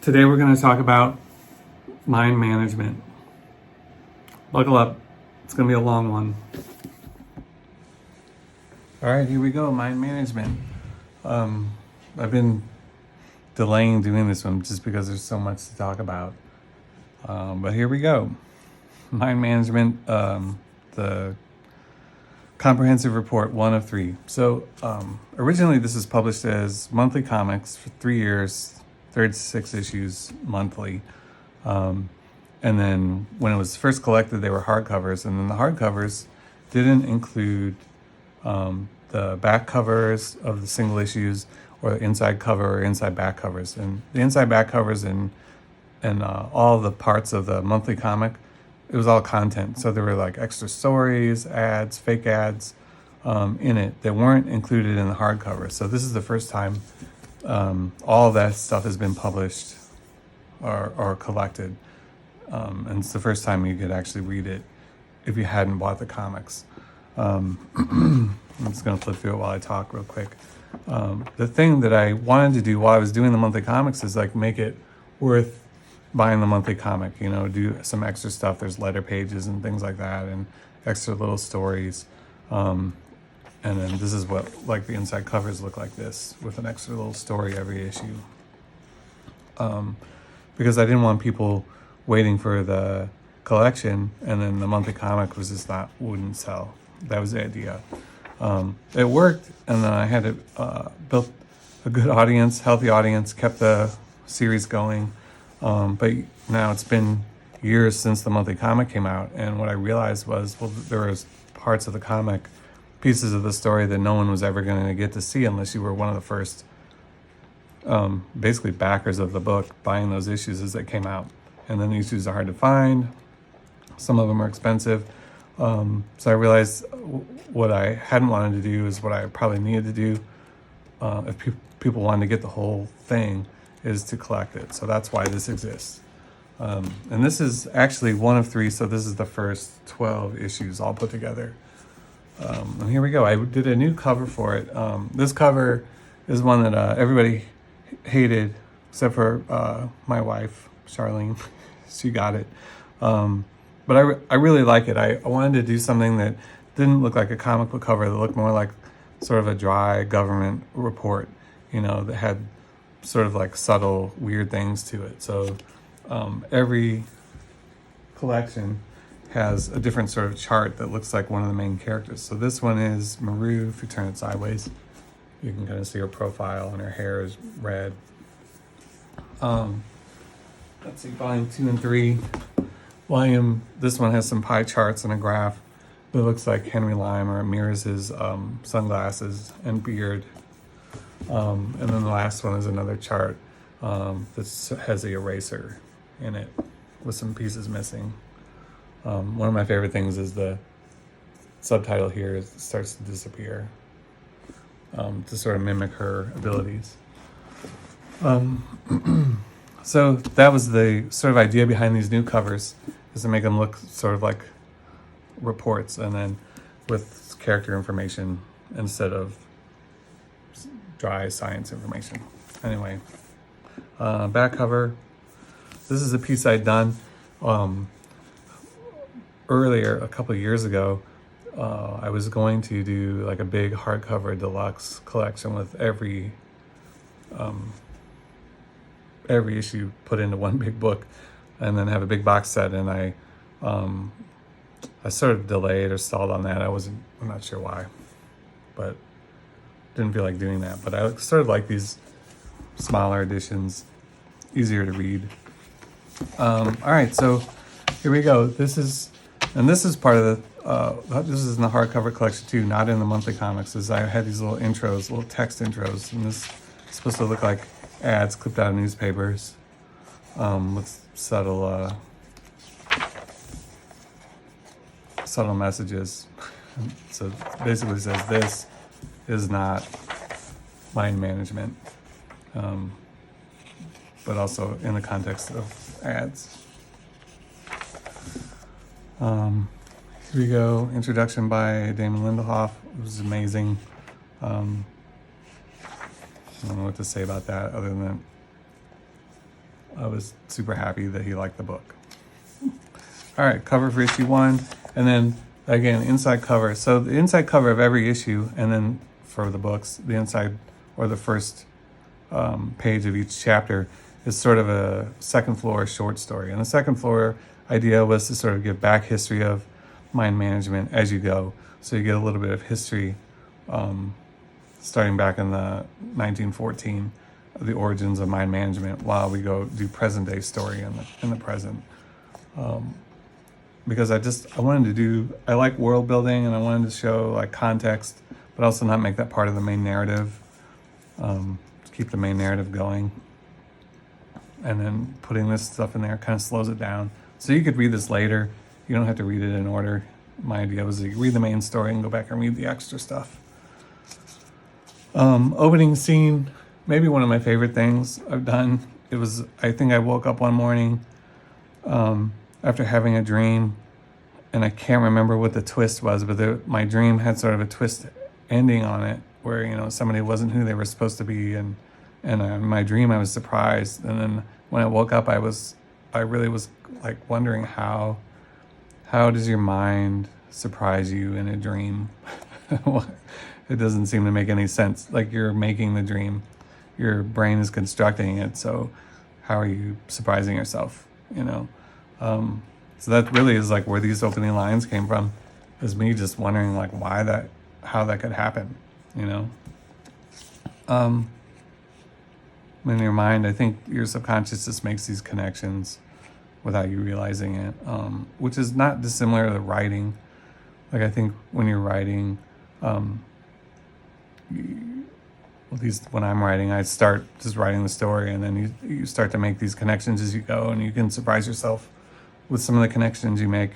Today we're going to talk about mind management. Buckle up, it's going to be a long one. All right, here we go, mind management. I've been delaying doing this one just because there's so much to talk about. But here we go. Mind management, the comprehensive report, 1 of 3. So originally this was published as monthly comics for 3 years, 36 issues monthly. And then when it was first collected, they were hardcovers. And then the hardcovers didn't include the back covers of the single issues or the inside cover or inside back covers. And the inside back covers and all the parts of the monthly comic, it was all content. So there were like extra stories, ads, fake ads in it that weren't included in the hardcover. So this is the first time all of that stuff has been published or collected. And it's the first time you could actually read it if you hadn't bought the comics. I'm just going to flip through it while I talk real quick. The thing that I wanted to do while I was doing the monthly comics is like make it worth buying the monthly comic, you know, do some extra stuff. There's letter pages and things like that and extra little stories. And then this is what like the inside covers look like this with an extra little story every issue. Because I didn't want people waiting for the collection and then the monthly comic was just wouldn't sell. That was the idea. It worked, and then I had to built a good audience, healthy audience, kept the series going. But now it's been years since the monthly comic came out, and what I realized was, well, there was parts of the comic, pieces of the story that no one was ever going to get to see unless you were one of the first, basically backers of the book, buying those issues as they came out. And then the issues are hard to find. Some of them are expensive. So I realized what I hadn't wanted to do is what I probably needed to do if people wanted to get the whole thing is to collect it. So that's why this exists. And this is actually 1 of 3, so this is the first 12 issues all put together. And here we go. I did a new cover for it. This cover is one that everybody hated except for my wife, Charlene. She got it. But I really like it. I wanted to do something that didn't look like a comic book cover, that looked more like sort of a dry government report, you know, that had sort of like subtle, weird things to it. So every collection has a different sort of chart that looks like one of the main characters. So this one is Maru. If you turn it sideways, you can kind of see her profile, and her hair is red. Let's see, volume 2 and 3. This one has some pie charts and a graph that looks like Henry Lime, or it mirrors his sunglasses and beard. And then the last one is another chart that has the eraser in it with some pieces missing. One of my favorite things is the subtitle here starts to disappear to sort of mimic her abilities. So that was the sort of idea behind these new covers, is to make them look sort of like reports, and then with character information instead of dry science information. Anyway, back cover. This is a piece I'd done earlier, a couple of years ago. I was going to do like a big hardcover deluxe collection with every issue put into one big book, and then have a big box set. And I sort of delayed or stalled on that. I'm not sure why, but didn't feel like doing that. But I sort of like these smaller editions, easier to read. All right, so here we go. This is part of the, this is in the hardcover collection too, not in the monthly comics, as I had these little intros, little text intros, and this is supposed to look like ads clipped out of newspapers with subtle messages. So basically it says this is not mind management, but also in the context of ads. Here we go. Introduction by Damon Lindelof. It was amazing. I don't know what to say about that other than I was super happy that he liked the book. All right, cover for issue 1, and then again, inside cover. So the inside cover of every issue, and then for the books, the inside or the first page of each chapter is sort of a second floor short story. And the second floor idea was to sort of give back history of mind management as you go. So you get a little bit of history starting back in the 1914, the origins of mind management, while we go do present day story in the present. Because I like world building, and I wanted to show like context, but also not make that part of the main narrative. To keep the main narrative going. And then putting this stuff in there kind of slows it down. So you could read this later. You don't have to read it in order. My idea was to read the main story and go back and read the extra stuff. Opening scene, maybe one of my favorite things I've done. I think I woke up one morning after having a dream, and I can't remember what the twist was, but my dream had sort of a twist ending on it, where somebody wasn't who they were supposed to be, and in my dream I was surprised, and then when I woke up I really was like wondering how does your mind surprise you in a dream? It doesn't seem to make any sense. Like, you're making the dream, your brain is constructing it, so how are you surprising yourself? So that really is like where these opening lines came from, is me just wondering like how that could happen. In your mind, I think your subconscious just makes these connections without you realizing it, which is not dissimilar to writing. Like, I think when you're writing, at least when I'm writing, I start just writing the story, and then you start to make these connections as you go, and you can surprise yourself with some of the connections you make,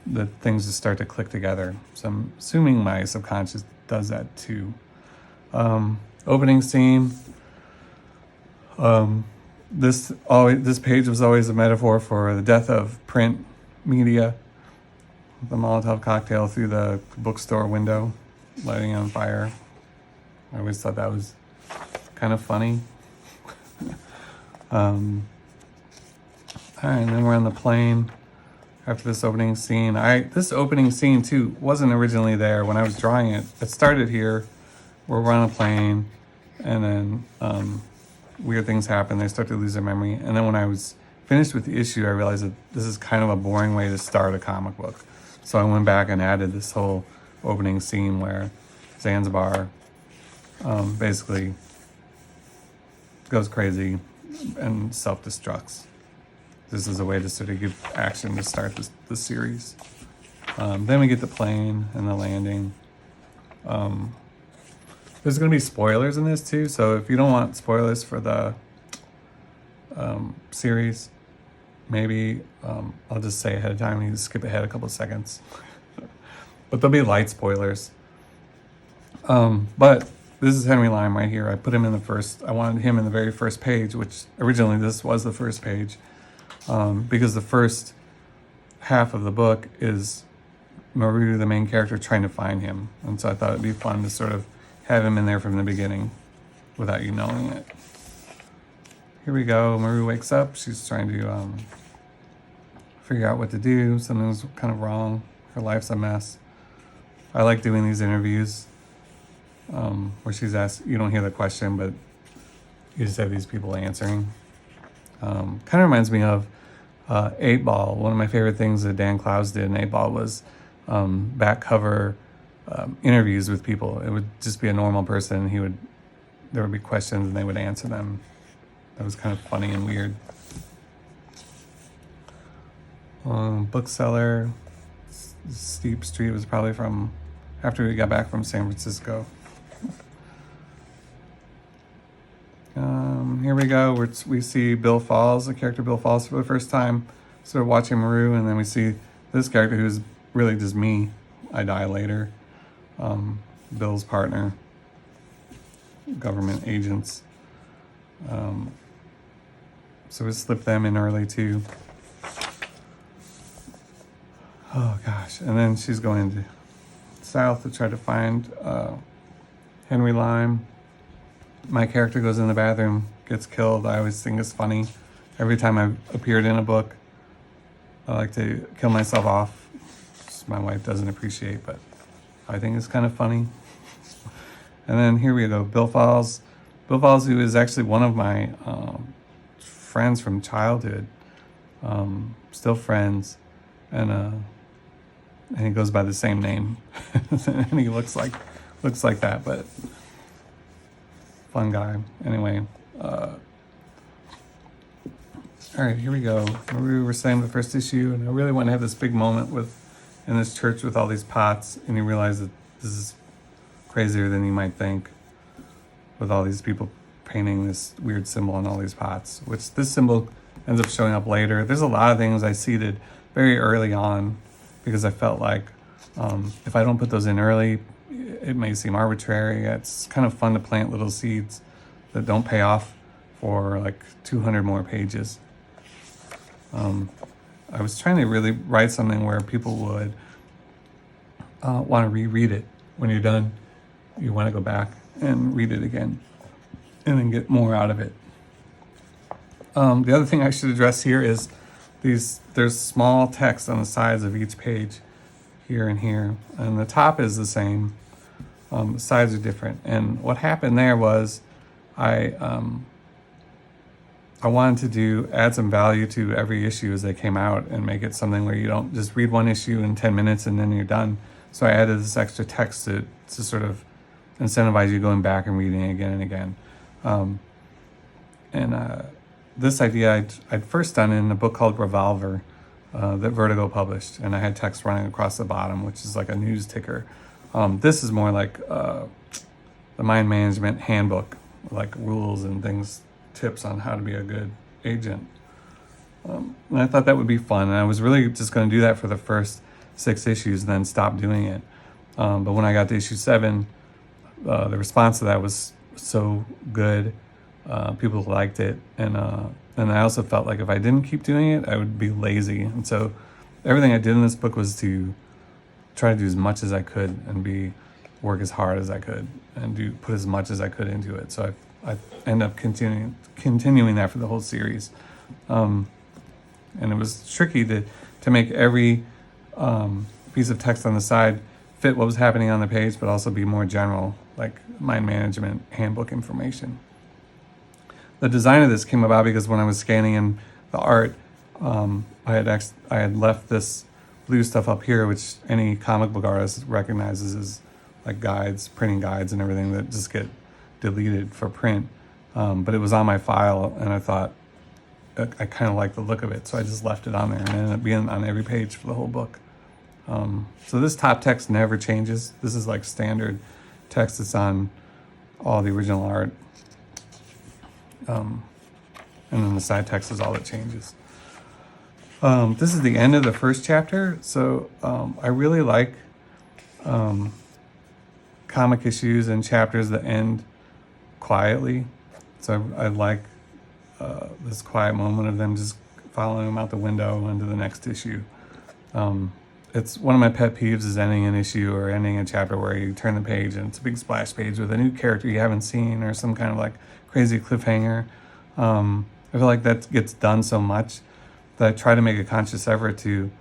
that things just start to click together. So I'm assuming my subconscious does that too. Opening scene. This page was always a metaphor for the death of print media. The Molotov cocktail through the bookstore window, lighting it on fire. I always thought that was kind of funny. All right, and then we're on the plane after this opening scene. This opening scene too wasn't originally there when I was drawing it. It started here, where we're on a plane, and then weird things happen. They start to lose their memory. And then when I was finished with the issue, I realized that this is kind of a boring way to start a comic book. So I went back and added this whole opening scene where Zanzibar basically goes crazy and self-destructs. This is a way to sort of give action to start the series. Then we get the plane and the landing. There's going to be spoilers in this too, so if you don't want spoilers for the series, maybe I'll just say ahead of time, you just skip ahead a couple of seconds. But there'll be light spoilers. But this is Henry Lime right here. I put him I wanted him in the very first page, which originally this was the first page, because the first half of the book is Maru, the main character, trying to find him. And so I thought it'd be fun to sort of have him in there from the beginning without you knowing it. Here we go. Maru wakes up. She's trying to figure out what to do. Something's kind of wrong. Her life's a mess. I like doing these interviews where she's asked, you don't hear the question, but you just have these people answering. Kind of reminds me of 8 Ball. One of my favorite things that Dan Clowes did in 8 Ball was back cover interviews with people. It would just be a normal person. There would be questions and they would answer them. That was kind of funny and weird. Bookseller. Steep Street was probably from after we got back from San Francisco. Here we go. We see Bill Falls, the character Bill Falls, for the first time. Sort of watching Maru, and then we see this character who's really just me. I die later. Bill's partner. Government agents. So we slipped them in early too. Oh gosh. And then she's going south to try to find Henry Lime. My character goes in the bathroom, gets killed. I always think it's funny Every time I've appeared in a book, I like to kill myself off, which my wife doesn't appreciate, but I think it's kind of funny. And then here we go, Bill Falls. Bill Falls, who is actually one of my friends from childhood, still friends, and he goes by the same name, and he looks like that, but fun guy. Anyway, all right, here we go. We were saying the first issue, and I really want to have this big moment in this church with all these pots, and you realize that this is crazier than you might think, with all these people painting this weird symbol on all these pots, which this symbol ends up showing up later. There's a lot of things I seeded very early on because I felt like if I don't put those in early, it may seem arbitrary. It's kind of fun to plant little seeds that don't pay off for like 200 more pages. I was trying to really write something where people would want to reread it. When you're done, you want to go back and read it again and then get more out of it. The other thing I should address here is there's small text on the sides of each page, here and here, and the top is the same. The sides are different. And what happened there was I wanted to add some value to every issue as they came out and make it something where you don't just read one issue in 10 minutes and then you're done. So I added this extra text to sort of incentivize you going back and reading it again and again. This idea I'd first done in a book called Revolver that Vertigo published, and I had text running across the bottom, which is like a news ticker. This is more like the mind management handbook, like rules and things, tips on how to be a good agent. And I thought that would be fun, and I was really just going to do that for the first 6 issues and then stop doing it. But when I got to issue 7, the response to that was so good. People liked it, and I also felt like if I didn't keep doing it, I would be lazy. And so everything I did in this book was to try to do as much as I could and work as hard as I could and put as much as I could into it. So I end up continuing that for the whole series. And it was tricky to make every piece of text on the side fit what was happening on the page, but also be more general, like mind management handbook information. The design of this came about because when I was scanning in the art, I had left this blue stuff up here, which any comic book artist recognizes as like guides, printing guides and everything that just get deleted for print. But it was on my file, and I thought I kind of liked the look of it, so I just left it on there, and it ended up being on every page for the whole book. So this top text never changes. This is like standard text that's on all the original art. And then the side text is all that changes. This is the end of the first chapter, so I really like comic issues and chapters that end quietly. So I like this quiet moment of them just following them out the window into the next issue. It's one of my pet peeves is ending an issue or ending a chapter where you turn the page and it's a big splash page with a new character you haven't seen or some kind of like crazy cliffhanger. I feel like that gets done so much that I try to make a conscious effort to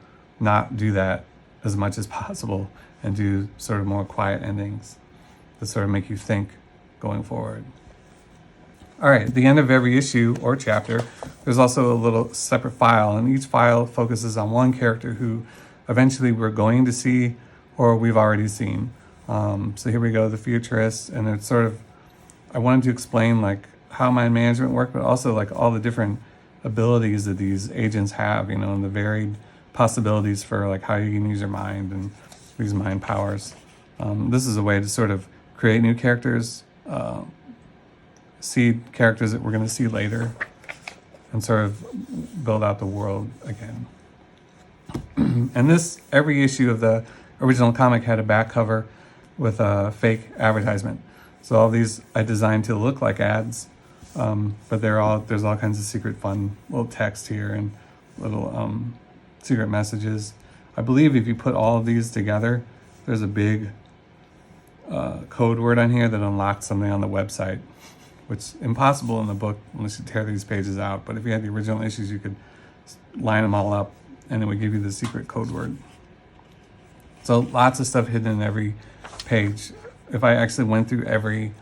not do that as much as possible and do sort of more quiet endings that sort of make you think going forward. All right, at the end of every issue or chapter, there's also a little separate file, and each file focuses on one character who eventually we're going to see or we've already seen. So here we go, the futurist, and it's sort of, I wanted to explain like how mind management worked, but also like all the different abilities that these agents have, and the varied possibilities for like how you can use your mind and these mind powers. This is a way to sort of create new characters, seed characters that we're going to see later, and sort of build out the world again. And every issue of the original comic had a back cover with a fake advertisement. So all these I designed to look like ads, but there's all kinds of secret fun little text here and little secret messages. I believe if you put all of these together, there's a big code word on here that unlocks something on the website, which is impossible in the book unless you tear these pages out. But if you had the original issues, you could line them all up and it would give you the secret code word. So lots of stuff hidden in every page. If I actually went through every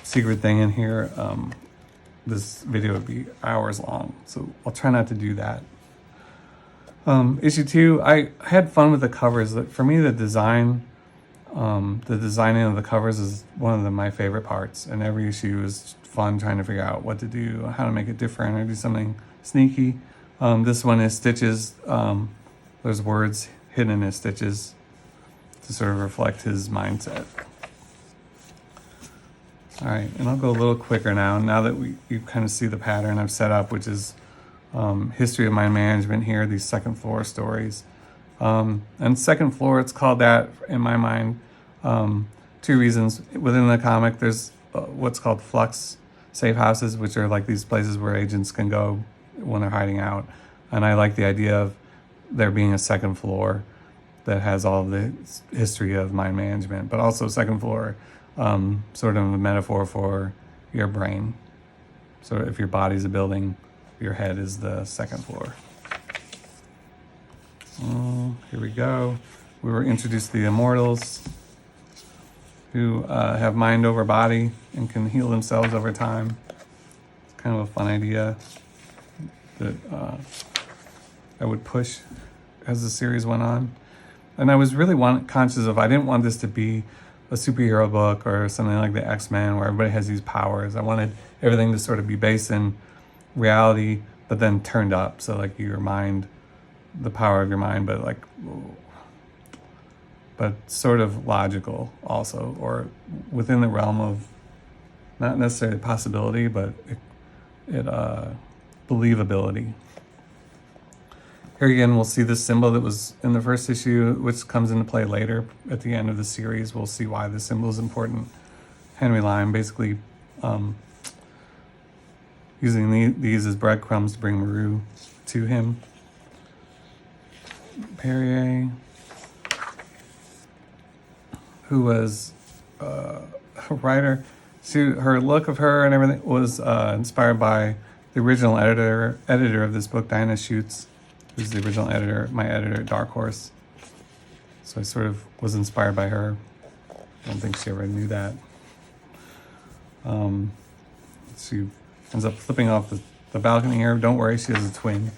secret thing in here, this video would be hours long. So I'll try not to do that. Issue 2, I had fun with the covers. For me, the designing of the covers is one of my favorite parts. And every issue is fun trying to figure out what to do, how to make it different, or do something sneaky. This one is Stitches. There's words hidden in his stitches to sort of reflect his mindset. All right, and I'll go a little quicker now that you kind of see the pattern I've set up, which is history of mind management here, these second floor stories. And second floor, it's called that in my mind, 2 reasons. Within the comic, there's what's called flux safe houses, which are like these places where agents can go when they're hiding out. And I like the idea of there being a second floor that has all the history of mind management, but also second floor, sort of a metaphor for your brain. So if your body's a building, your head is the second floor. Here we go. We were introduced to the immortals, who have mind over body and can heal themselves over time. It's kind of a fun idea that I would push as the series went on. And I was really conscious of, I didn't want this to be a superhero book or something like the X-Men where everybody has these powers. I wanted everything to sort of be based in reality, but then turned up. So like your mind, the power of your mind, but sort of logical also, or within the realm of not necessarily possibility, but believability. Here again, we'll see the symbol that was in the first issue, which comes into play later at the end of the series. We'll see why the symbol is important. Henry Lime basically using these as breadcrumbs to bring Maru to him. Perrier, who was a writer, her look of her and everything was inspired by the original editor of this book, Dinah Schutz, who's the original editor, my editor at Dark Horse. So I sort of was inspired by her. I don't think she ever knew that. She ends up flipping off the balcony here. Don't worry, she has a twin.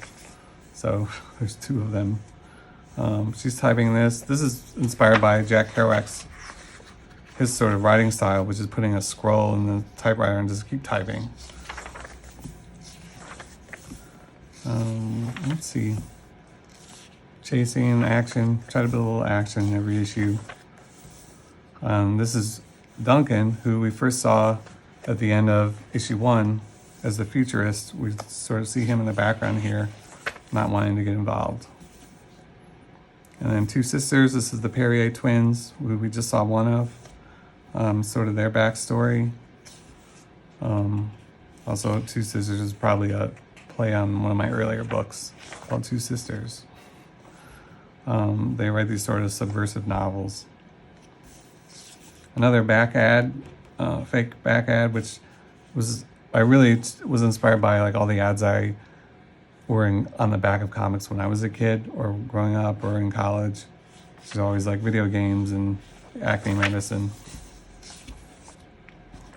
So there's 2 of them. She's typing this. This is inspired by Jack Kerouac's, his sort of writing style, which is putting a scroll in the typewriter and just keep typing. Let's see. Chasing, action. Try to build a little action in every issue. This is Duncan, who we first saw at the end of issue 1 as the futurist. We sort of see him in the background here, not wanting to get involved. And then 2 sisters. This is the Perrier twins, who we just saw one of. Sort of their backstory. Also, 2 sisters is probably a play on one of my earlier books called 2 Sisters. They write these sort of subversive novels. Another back ad, fake back ad, which I really was inspired by like all the ads I were on the back of comics when I was a kid or growing up or in college. There's always like video games and acne medicine.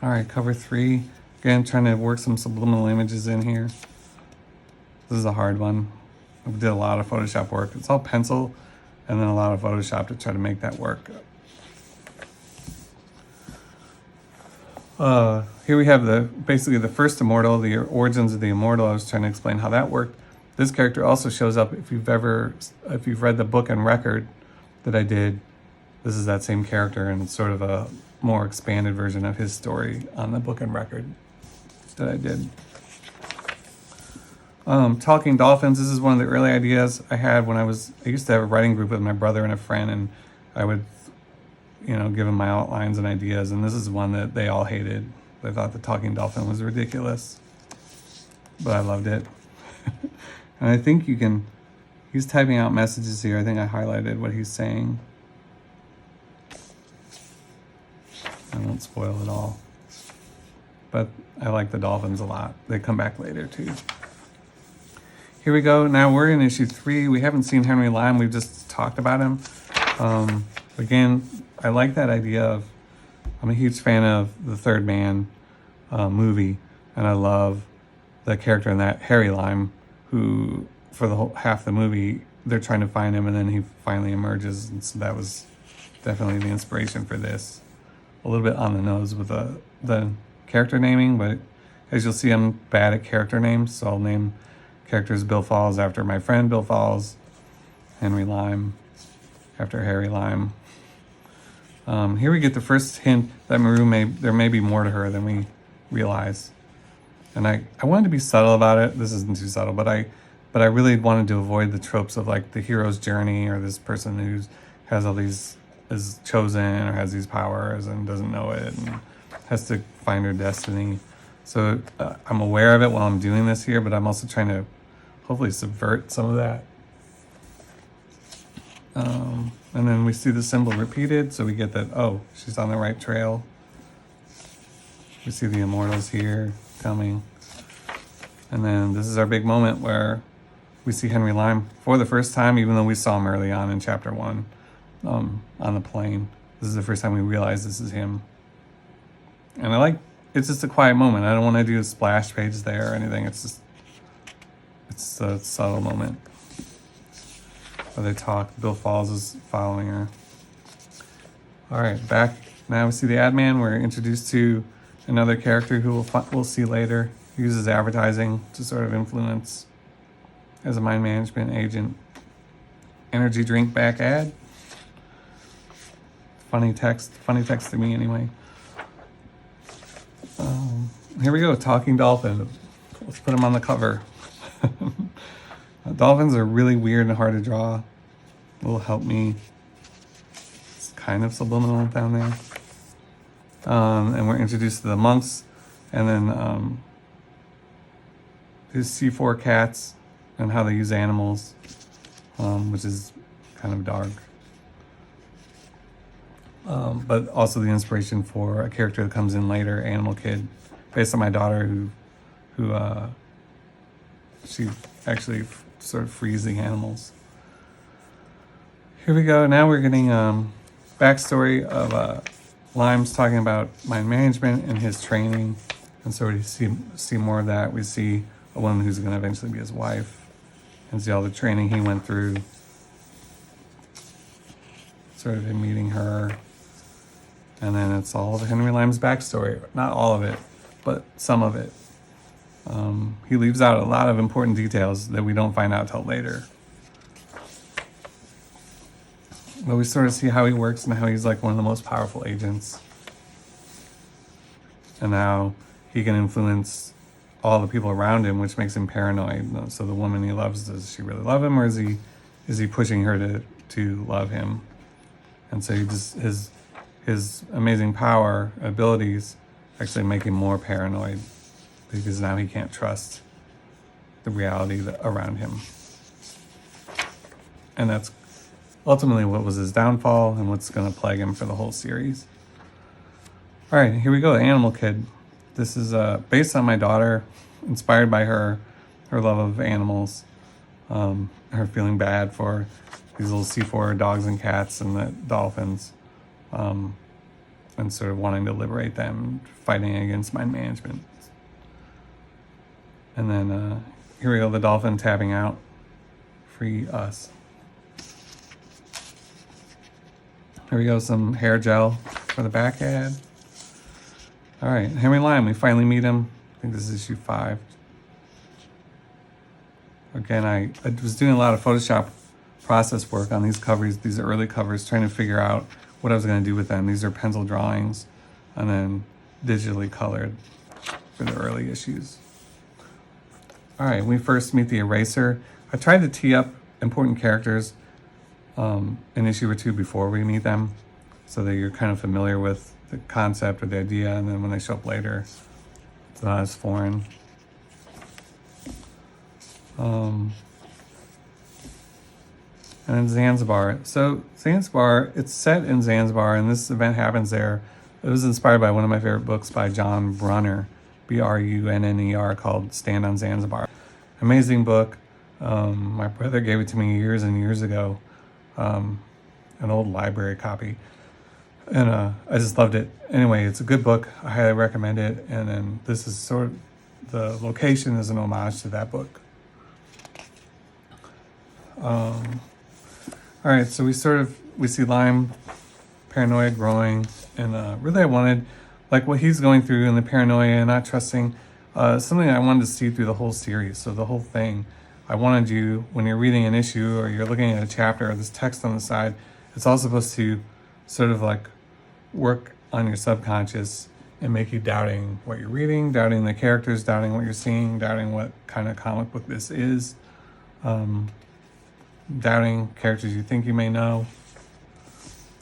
All right, cover 3. Again, trying to work some subliminal images in here. This is a hard one. I did a lot of Photoshop work. It's all pencil and then a lot of Photoshop to try to make that work. Here we have basically the first immortal, the origins of the immortal. I was trying to explain how that worked. This character also shows up if you've read the book and record that I did. This is that same character, and it's sort of a more expanded version of his story on the book and record that I did. Talking dolphins. This is one of the early ideas I had when I used to have a writing group with my brother and a friend, and I would, give them my outlines and ideas. And this is one that they all hated. They thought the talking dolphin was ridiculous, but I loved it. And I think he's typing out messages here. I think I highlighted what he's saying. I won't spoil it all. but I like the dolphins a lot. They come back later too. Here we go. Now we're in issue 3. We haven't seen Henry Lime. We've just talked about him. Again, I like that idea of, I'm a huge fan of the Third Man movie, and I love the character in that, Harry Lime, who for the whole half the movie, they're trying to find him, and then he finally emerges. And so that was definitely the inspiration for this. A little bit on the nose with the character naming, but as you'll see, I'm bad at character names, so I'll name characters Bill Falls after my friend Bill Falls, Henry Lime after Harry Lime. Here we get the first hint that Maru there may be more to her than we realize. And I wanted to be subtle about it. This isn't too subtle, but I really wanted to avoid the tropes of like the hero's journey, or this person who has all these, is chosen or has these powers and doesn't know it and has to find her destiny. So I'm aware of it while I'm doing this here, but I'm also trying to hopefully subvert some of that. And then we see the symbol repeated, so we get that, oh, she's on the right trail. We see the immortals here coming. And then this is our big moment where we see Henry Lime for the first time, even though we saw him early on in chapter 1 on the plane. This is the first time we realize this is him. And it's just a quiet moment. I don't want to do a splash page there or anything. It's a subtle moment where they talk. Bill Falls is following her. All right, back. Now we see the ad man. We're introduced to another character who we'll see later. He uses advertising to sort of influence as a mind management agent. Energy drink back ad. Funny text to me anyway. Here we go, talking dolphin. Let's put him on the cover. Dolphins are really weird and hard to draw. Will help me. It's kind of subliminal down there. And we're introduced to the monks, and then his C4 cats and how they use animals, which is kind of dark. But also the inspiration for a character that comes in later, Animal Kid, based on my daughter who she actually sort of frees the animals. Here we go. Now we're getting backstory of Lime's talking about mind management and his training, and so we see more of that. We see a woman who's going to eventually be his wife, and see all the training he went through. Sort of him meeting her. And then it's all of Henry Lime's backstory. Not all of it, but some of it. He leaves out a lot of important details that we don't find out till later. But we sort of see how he works and how he's like one of the most powerful agents. And how he can influence all the people around him, which makes him paranoid. So the woman he loves, does she really love him, or is he pushing her to love him? And so his amazing power, abilities, actually make him more paranoid, because now he can't trust the reality around him. And that's ultimately what was his downfall and what's going to plague him for the whole series. All right, here we go, Animal Kid. This is based on my daughter, inspired by her love of animals, her feeling bad for these little C4 dogs and cats and the dolphins, and sort of wanting to liberate them, fighting against mind management. And then here we go, the dolphin tapping out, free us. Here we go, some hair gel for the back ad. All right, Henry Lime, we finally meet him. I think this is issue 5. Again, I was doing a lot of Photoshop process work on these covers, these early covers, trying to figure out what I was going to do with them. These are pencil drawings and then digitally colored for the early issues. All right, we first meet the Eraser. I tried to tee up important characters in issue or 2 before we meet them, so that you're kind of familiar with the concept or the idea, and then when they show up later, it's not as foreign. And then Zanzibar. So Zanzibar, it's set in Zanzibar, and this event happens there. It was inspired by one of my favorite books by John Brunner, Brunner, called Stand on Zanzibar. Amazing book. My brother gave it to me years and years ago, an old library copy, and I just loved it. Anyway, it's a good book. I highly recommend it. And then this is sort of, the location is an homage to that book. All right, so we see Lime paranoia growing, and really I wanted, like what he's going through and the paranoia and not trusting, something I wanted to see through the whole series. So the whole thing, I wanted you, when you're reading an issue or you're looking at a chapter or this text on the side, it's all supposed to sort of like work on your subconscious and make you doubting what you're reading, doubting the characters, doubting what you're seeing, doubting what kind of comic book this is, doubting characters you think you may know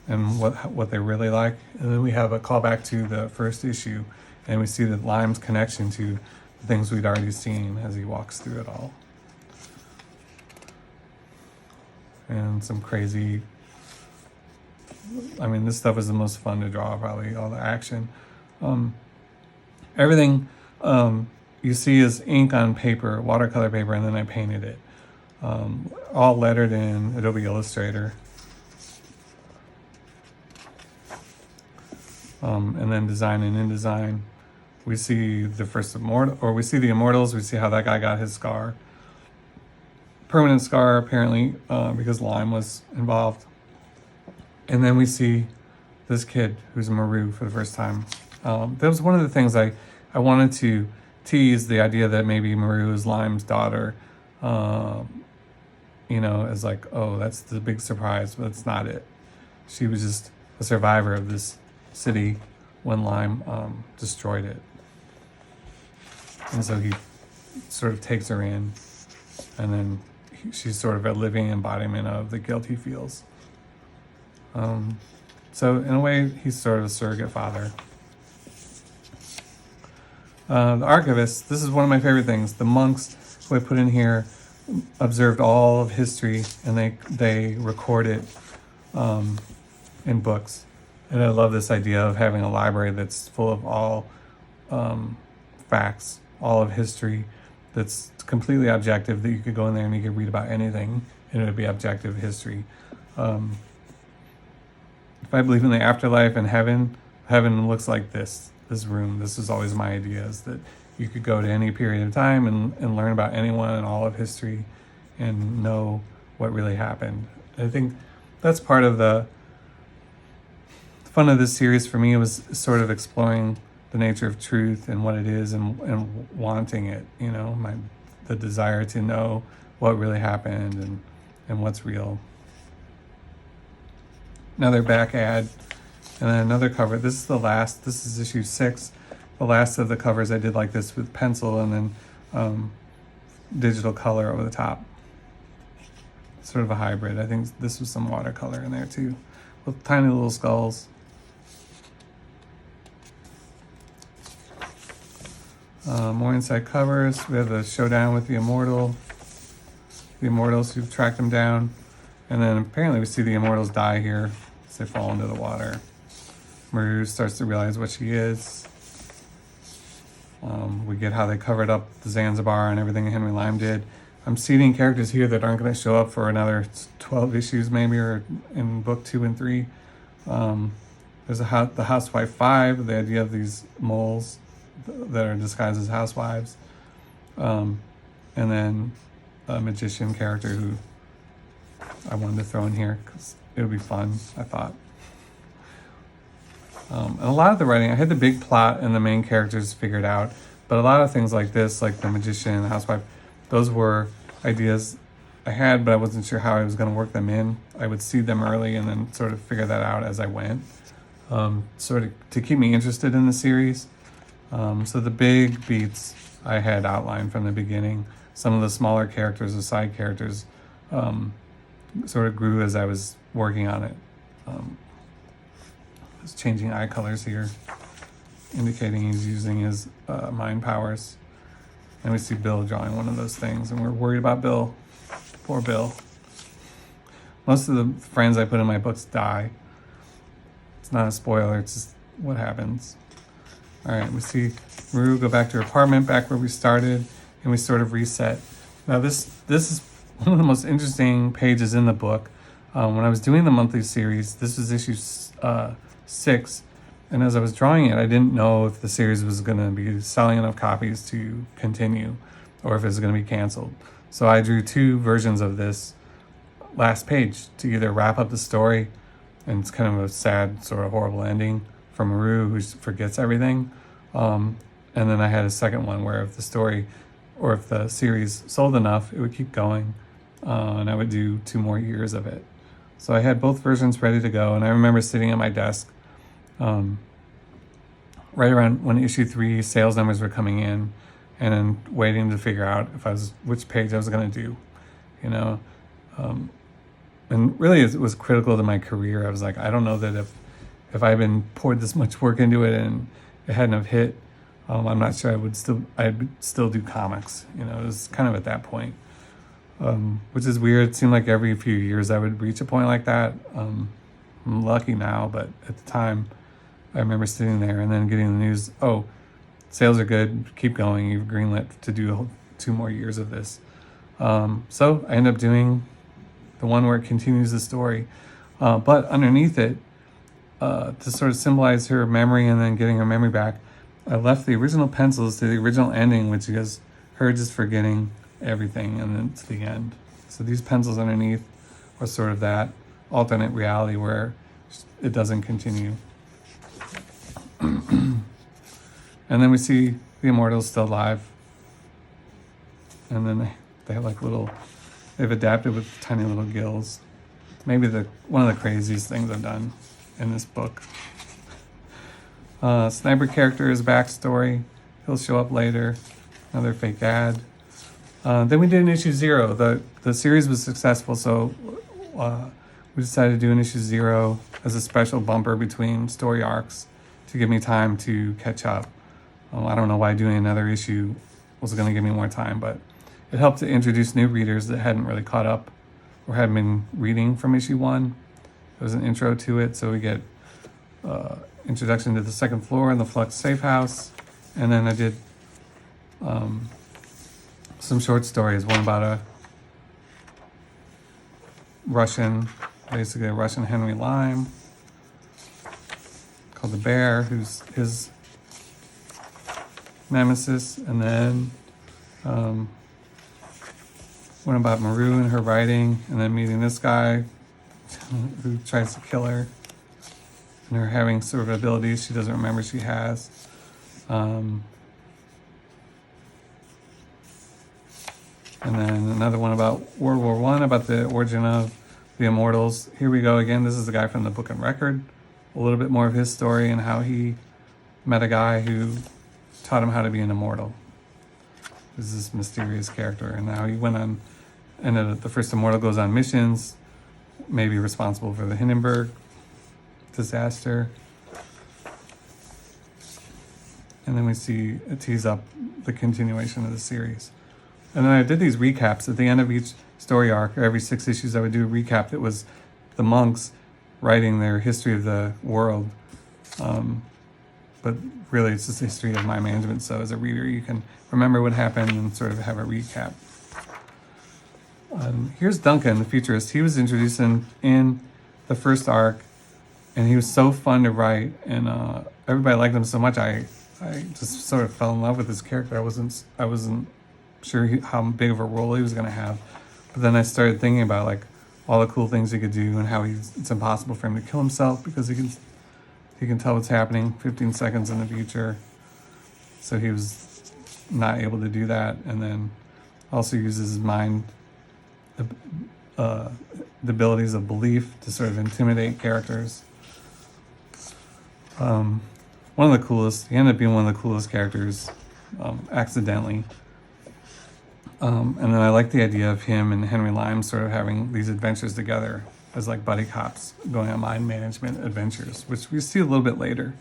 and what they're really like. And then we have a callback to the first issue, and we see that Lime's connection to the things we'd already seen as he walks through it all. And some crazy, I mean, this stuff is the most fun to draw, probably, all the action. Everything you see is ink on paper, watercolor paper, and then I painted it. All lettered in Adobe Illustrator. And then design and InDesign. We see the first immortal, or we see the Immortals. We see how that guy got his scar. Permanent scar, apparently, because Lime was involved. And then we see this kid who's Maru for the first time. That was one of the things I wanted to tease, the idea that maybe Maru is Lime's daughter. As like, oh, that's the big surprise, but that's not it. She was just a survivor of this city when Lime destroyed it. And so he sort of takes her in, and then she's sort of a living embodiment of the guilt he feels. So in a way, he's sort of a surrogate father. The archivist, this is one of my favorite things. The monks who I put in here observed all of history, and they record it in books. And I love this idea of having a library that's full of all facts, all of history, that's completely objective, that you could go in there and you could read about anything and it would be objective history. If I believe in the afterlife and heaven looks like this room. This is always my idea, is that you could go to any period of time and learn about anyone and all of history and know what really happened. I think that's part of the fun of this series for me, was sort of exploring the nature of truth and what it is, and wanting it, the desire to know what really happened and what's real. Another back ad, and then another cover. This is issue 6, the last of the covers I did like this with pencil and then digital color over the top. Sort of a hybrid. I think this was some watercolor in there too, with tiny little skulls. More inside covers. We have the showdown with the Immortals who've tracked him down. And then apparently we see the Immortals die here as they fall into the water. Maru starts to realize what she is. We get how they covered up the Zanzibar and everything Henry Lime did. I'm seeding characters here that aren't going to show up for another 12 issues maybe, or in book 2 and 3. There's the Housewife 5, the idea of these moles that are disguised as housewives. And then a magician character who I wanted to throw in here because it would be fun, I thought. And a lot of the writing, I had the big plot and the main characters figured out, but a lot of things like this, like the magician and the housewife, those were ideas I had, but I wasn't sure how I was going to work them in. I would seed them early and then sort of figure that out as I went, sort of to keep me interested in the series. So the big beats I had outlined from the beginning. Some of the smaller characters, the side characters, sort of grew as I was working on it. Just changing eye colors here, indicating he's using his mind powers. And we see Bill drawing one of those things, and we're worried about Bill. Poor Bill. Most of the friends I put in my books die. It's not a spoiler, it's just what happens. All right, we see Maru go back to her apartment, back where we started, and we sort of reset. Now this is one of the most interesting pages in the book. When I was doing the monthly series, this was issue 6, and as I was drawing it, I didn't know if the series was going to be selling enough copies to continue, or if it was going to be canceled. So I drew 2 versions of this last page to either wrap up the story, and it's kind of a sad, sort of horrible ending for Maru, who forgets everything. And then I had a second one where if the story, or if the series sold enough, it would keep going, and I would do 2 more years of it. So I had both versions ready to go, and I remember sitting at my desk right around when issue 3 sales numbers were coming in, and then waiting to figure out which page I was going to do, you know. And really it was critical to my career. I was like, I don't know that if I had been poured this much work into it and it hadn't have hit, I'm not sure I'd still do comics. You know, it was kind of at that point, which is weird. It seemed like every few years I would reach a point like that. I'm lucky now, but at the time I remember sitting there and then getting the news, oh, sales are good, keep going, you've greenlit to do 2 more years of this. So I end up doing the one where it continues the story. But underneath it, to sort of symbolize her memory and then getting her memory back, I left the original pencils to the original ending, which is her just forgetting everything and then to the end. So these pencils underneath are sort of that alternate reality where it doesn't continue. And then we see the immortals still alive. And then they have like they've adapted with tiny little gills. Maybe one of the craziest things I've done in this book. Sniper character's backstory. He'll show up later. Another fake ad. Then we did an issue 0. The series was successful, so we decided to do an issue 0 as a special bumper between story arcs to give me time to catch up. I don't know why doing another issue was going to give me more time, but it helped to introduce new readers that hadn't really caught up or hadn't been reading from issue 1. There was an intro to it, so we get introduction to the second floor and the Flux safe house, and then I did some short stories. One about a Russian Henry Lime called the Bear, who's his nemesis, and then one about Maru and her writing, and then meeting this guy who tries to kill her, and her having sort of abilities she doesn't remember she has. And then another one about World War I, about the origin of the immortals. Here we go again. This is the guy from the Book and Record. A little bit more of his story and how he met a guy who taught him how to be an immortal. This is this mysterious character, and now he went on, and the first immortal goes on missions, maybe responsible for the Hindenburg disaster. And then we see it tease up the continuation of the series. And then I did these recaps at the end of each story arc, or every 6 issues I would do a recap that was the monks writing their history of the world. But really it's just the history of my management, so as a reader you can remember what happened and sort of have a recap. Here's Duncan, the futurist. He was introduced in the first arc, and he was so fun to write, and everybody liked him so much. I just sort of fell in love with his character. I wasn't sure how big of a role he was going to have, but then I started thinking about like all the cool things he could do and how it's impossible for him to kill himself because he can tell what's happening 15 seconds in the future. So he was not able to do that, and then also uses his mind, the abilities of belief to sort of intimidate characters. One of the coolest, he ended up being one of the coolest characters accidentally. And then I like the idea of him and Henry Lime sort of having these adventures together as like buddy cops going on mind management adventures, which we see a little bit later.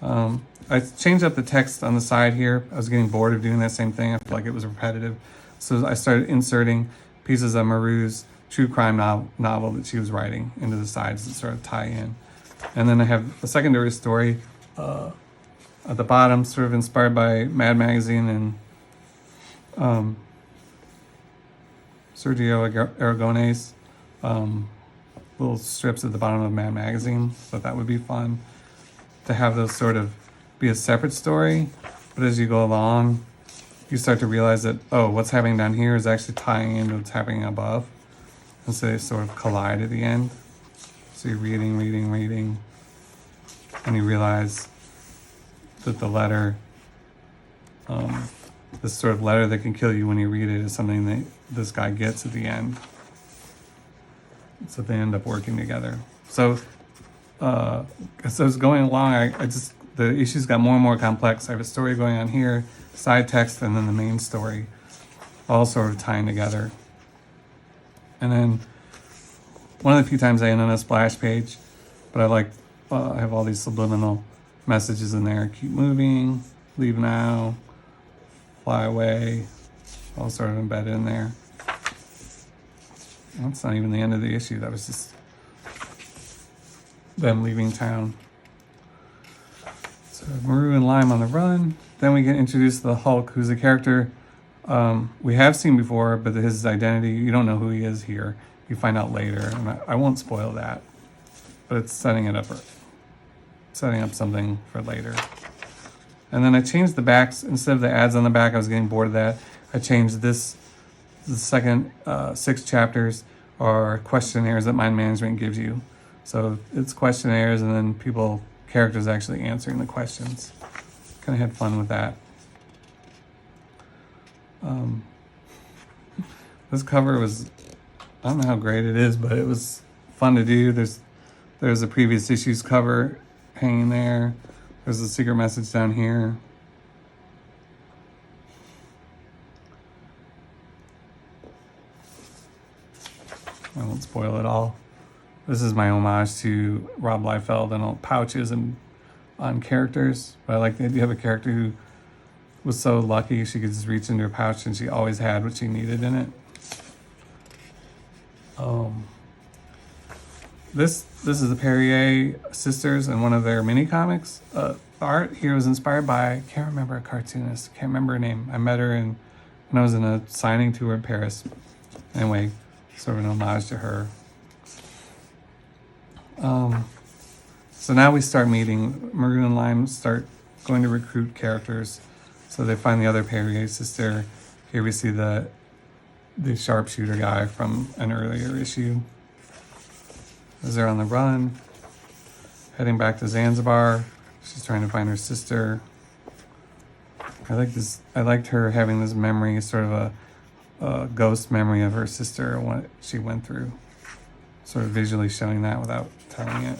I changed up the text on the side here. I was getting bored of doing that same thing. I felt like it was repetitive. So I started inserting pieces of Maru's true crime novel that she was writing into the sides that sort of tie in. And then I have a secondary story At the bottom, sort of inspired by Mad Magazine and Sergio Aragonés, little strips at the bottom of Mad Magazine. So that would be fun to have those sort of be a separate story. But as you go along, you start to realize that, oh, what's happening down here is actually tying into what's happening above. And so they sort of collide at the end. So you're reading, and you realize that the letter, this sort of letter that can kill you when you read it, is something that this guy gets at the end. So they end up working together. So as I was going along, I just, the issues got more and more complex. I have a story going on here, side text, and then the main story, all sort of tying together. And then one of the few times I end on a splash page, but I have all these subliminal messages in there. Keep moving, leave now, fly away, all sort of embedded in there. That's not even the end of the issue. That was just them leaving town. So Maru and Lime on the run. Then we get introduced to the Hulk, who's a character we have seen before, but his identity, you don't know who he is here. You find out later, and I won't spoil that. But it's setting up something for later. And then I changed the backs. Instead of the ads on the back, I was getting bored of that. I changed this. The second 6 chapters are questionnaires that mind management gives you. So it's questionnaires and then characters actually answering the questions. Kind of had fun with that. This cover was, I don't know how great it is, but it was fun to do. There's a previous issue's cover hanging there. There's a secret message down here. I won't spoil it all. This is my homage to Rob Liefeld and all pouches and on characters. But I like the idea of a character who was so lucky she could just reach into her pouch and she always had what she needed in it. This is the Perrier sisters and one of their mini comics. The art here was inspired by, I can't remember a cartoonist, can't remember her name. I met her when I was in a signing tour in Paris. Anyway, sort of an homage to her. So now we start meeting. Maroon and Lime start going to recruit characters. So they find the other Perrier sister. Here we see the sharpshooter guy from an earlier issue. As they're on the run, heading back to Zanzibar. She's trying to find her sister. I liked her having this memory, sort of a ghost memory of her sister and what she went through. Sort of visually showing that without telling it.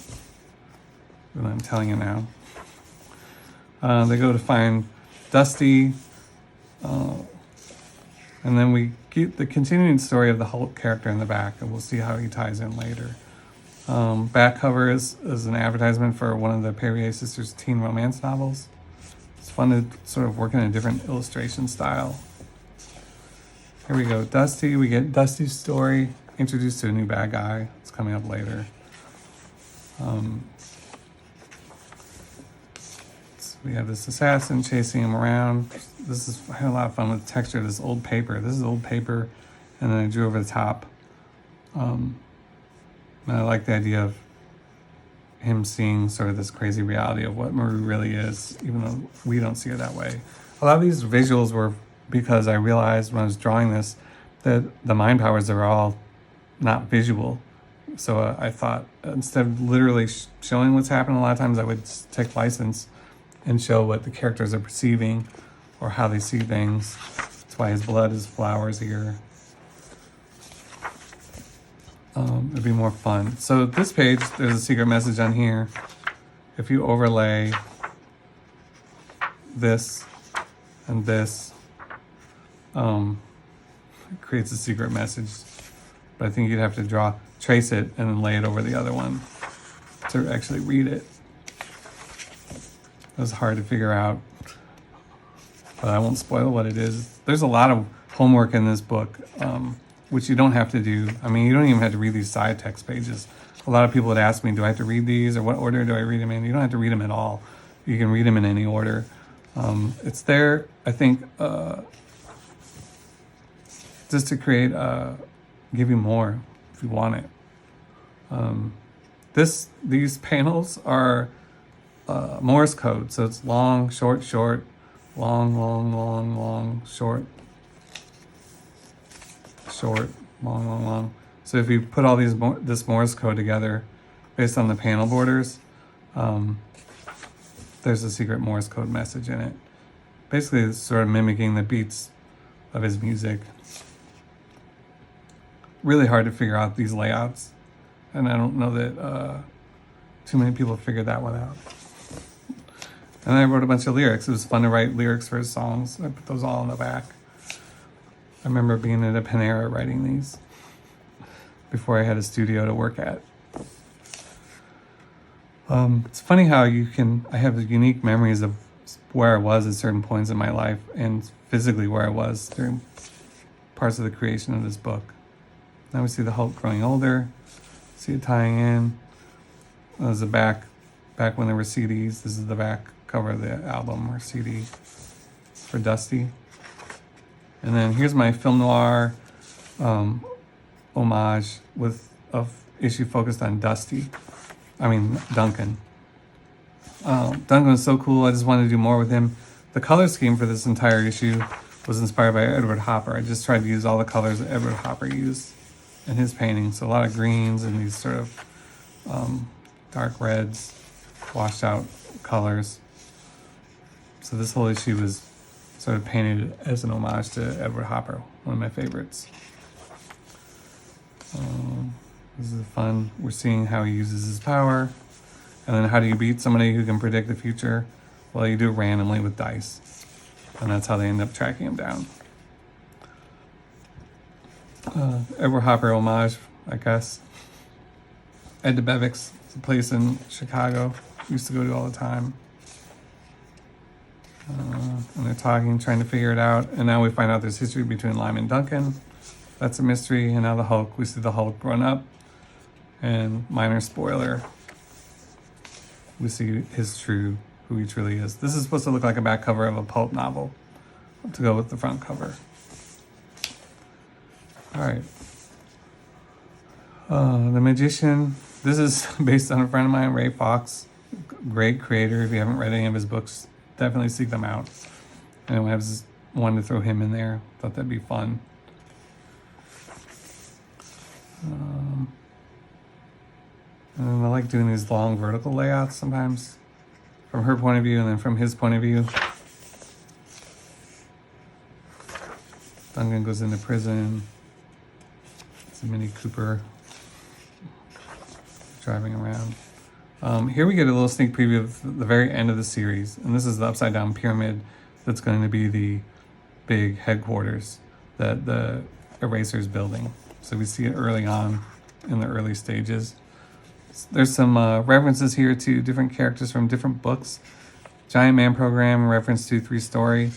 But I'm telling you now. They go to find Dusty. And then we get the continuing story of the Hulk character in the back, and we'll see how he ties in later. Back cover is an advertisement for one of the Perrier sisters' teen romance novels. It's fun to sort of work in a different illustration style. Here we go, Dusty. We get Dusty's story, introduced to a new bad guy. It's coming up later. So we have this assassin chasing him around. I had a lot of fun with the texture of this old paper. This is old paper, and then I drew over the top. And I like the idea of him seeing sort of this crazy reality of what Maru really is, even though we don't see it that way. A lot of these visuals were because I realized when I was drawing this that the mind powers are all not visual. So I thought instead of literally showing what's happening, a lot of times I would take license and show what the characters are perceiving or how they see things. That's why his blood is flowers here. It'd be more fun. So this page, there's a secret message on here. If you overlay this and this, it creates a secret message. But I think you'd have to trace it and then lay it over the other one to actually read it. It was hard to figure out, but I won't spoil what it is. There's a lot of homework in this book, which you don't have to do. I mean, you don't even have to read these side text pages. A lot of people would ask me, do I have to read these or what order do I read them in? You don't have to read them at all. You can read them in any order. It's there, I think, just to create, give you more if you want it. These panels are Morse code, so it's long, short, short, long, long, long, long, short, short, long, long, long. So if you put all this Morse code together based on the panel borders, there's a secret Morse code message in it. Basically, it's sort of mimicking the beats of his music. Really hard to figure out these layouts, and I don't know that too many people figured that one out. And I wrote a bunch of lyrics. It was fun to write lyrics for his songs. I put those all in the back. I remember being at a Panera writing these before I had a studio to work at. It's funny how I have unique memories of where I was at certain points in my life and physically where I was during parts of the creation of this book. Now we see the Hulk growing older, see it tying in. There's the back when there were CDs. This is the back cover of the album or CD for Dusty. And then here's my film noir homage with a issue focused on Duncan. Duncan was so cool. I just wanted to do more with him. The color scheme for this entire issue was inspired by Edward Hopper. I just tried to use all the colors that Edward Hopper used in his paintings. So a lot of greens and these sort of dark reds, washed out colors. So this whole issue was sort of painted as an homage to Edward Hopper, one of my favorites. This is fun. We're seeing how he uses his power. And then how do you beat somebody who can predict the future? Well, you do it randomly with dice. And that's how they end up tracking him down. Edward Hopper homage, I guess. Ed DeBevick's, it's a place in Chicago. Used to go to all the time. And they're talking, trying to figure it out. And now we find out there's history between Lime and Duncan. That's a mystery. And now the Hulk. We see the Hulk grown up. And minor spoiler, we see who he truly is. This is supposed to look like a back cover of a pulp novel to go with the front cover. All right. The Magician. This is based on a friend of mine, Ray Fox. Great creator. If you haven't read any of his books, definitely seek them out. Anyway, I just wanted to throw him in there. Thought that'd be fun. And I like doing these long vertical layouts sometimes from her point of view and then from his point of view. Duncan goes into prison. It's a Mini Cooper driving around. Here we get a little sneak preview of the very end of the series. And this is the upside down pyramid that's going to be the big headquarters that the Eraser's building. So we see it early on in the early stages. There's some references here to different characters from different books. Giant Man Program, reference to 3 Story.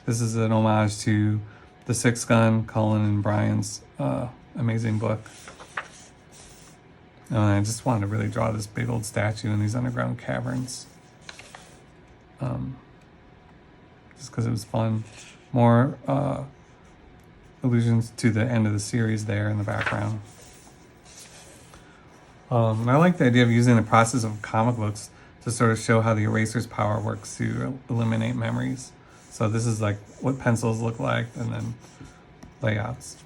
This is an homage to The Sixth Gun, Cullen and Brian's amazing book. And I just wanted to really draw this big old statue in these underground caverns. Just because it was fun. More allusions to the end of the series there in the background. And I like the idea of using the process of comic books to sort of show how the eraser's power works to eliminate memories. So this is like what pencils look like, and then layouts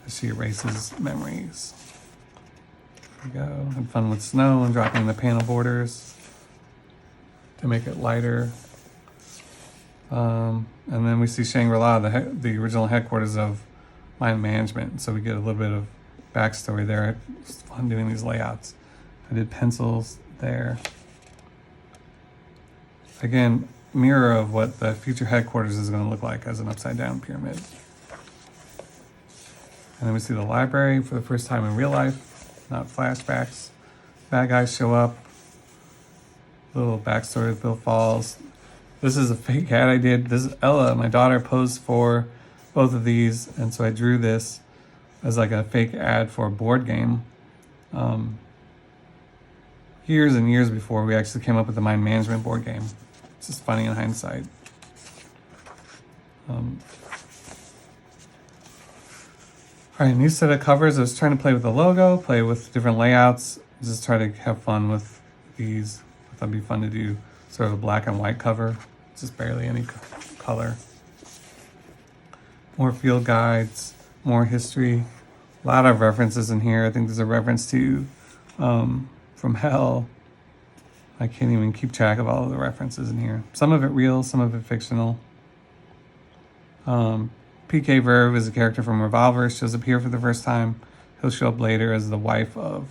as she erases memories. There we go. Had fun with snow and dropping the panel borders to make it lighter. And then we see Shangri-La, the original headquarters of Mind Management. So we get a little bit of backstory there. It's fun doing these layouts. I did pencils there. Again, mirror of what the future headquarters is going to look like as an upside down pyramid. And then we see the library for the first time in real life, not flashbacks. Bad guys show up. Little backstory of Bill Falls. This is a fake ad I did. This is Ella, my daughter, posed for both of these, and so I drew this as like a fake ad for a board game. years and years before we actually came up with the mind management board game. It's just funny in hindsight. All right, new set of covers. I was trying to play with the logo, play with different layouts, just try to have fun with these. I thought it'd be fun to do sort of a black and white cover, just barely any color. More field guides, more history, a lot of references in here. I think there's a reference to From Hell. I can't even keep track of all of the references in here. Some of it real, some of it fictional. PK Verve is a character from Revolver, shows up here for the first time. He'll show up later as the wife of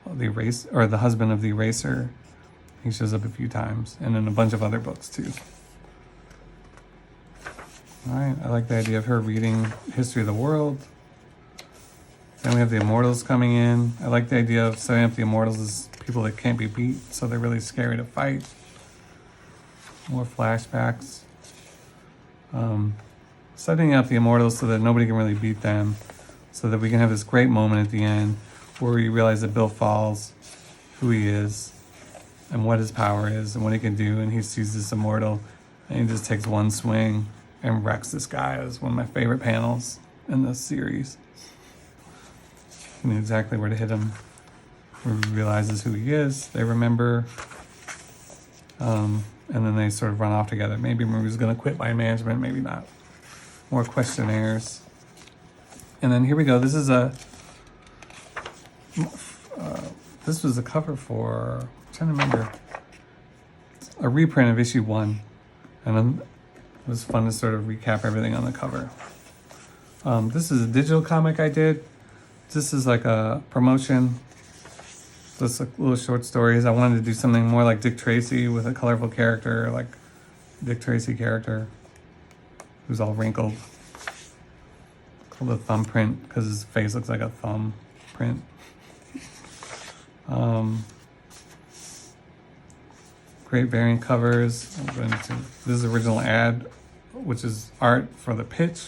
the eraser, or the husband of the eraser. He shows up a few times, and in a bunch of other books too. All right, I like the idea of her reading History of the World. Then we have the Immortals coming in. I like the idea of setting up the Immortals as people that can't be beat, so they're really scary to fight. More flashbacks. Setting up the Immortals so that nobody can really beat them, so that we can have this great moment at the end where we realize that Bill Falls, who he is, and what his power is, and what he can do, and he sees this Immortal, and he just takes one swing and wrecks this guy. It was one of my favorite panels in this series. He knew exactly where to hit him. Where he realizes who he is, they remember, and then they sort of run off together. Maybe Maru's going to quit mind management, maybe not. More questionnaires. And then here we go. This is this was a cover for, I'm trying to remember, a reprint of issue 1. And then it was fun to sort of recap everything on the cover. This is a digital comic I did. This is like a promotion. Just like little short stories. I wanted to do something more like Dick Tracy with a colorful character, like Dick Tracy character, who's all wrinkled. Called a thumbprint because his face looks like a thumb print. Great variant covers. This is the original ad, which is art for the pitch.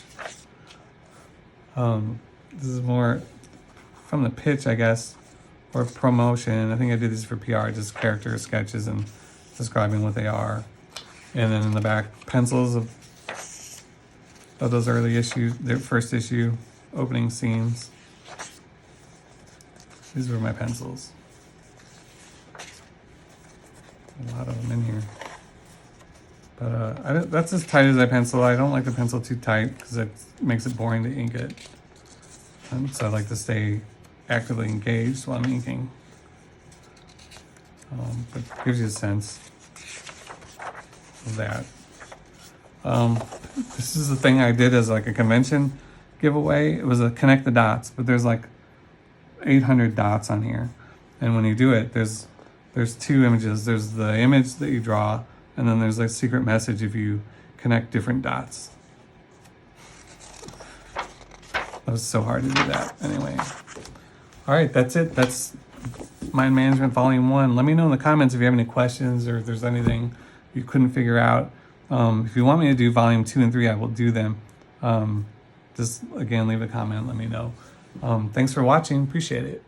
This is more from the pitch, I guess, or promotion. I think I did these for PR, just character sketches and describing what they are. And then in the back, pencils of those early issues, their first issue, opening scenes. These were my pencils. A lot of them in here. But that's as tight as I pencil. I don't like the pencil too tight because it makes it boring to ink it. So I like to stay actively engaged while I'm inking. But it gives you a sense of that. This is the thing I did as like a convention giveaway. It was a connect the dots, but there's like 800 dots on here. And when you do it, there's 2 images. There's the image that you draw, and then there's like a secret message if you connect different dots. That was so hard to do that. Anyway. All right, that's it. That's Mind Management Volume 1. Let me know in the comments if you have any questions or if there's anything you couldn't figure out. If you want me to do Volume 2 and 3, I will do them. Just, again, leave a comment. Let me know. Thanks for watching. Appreciate it.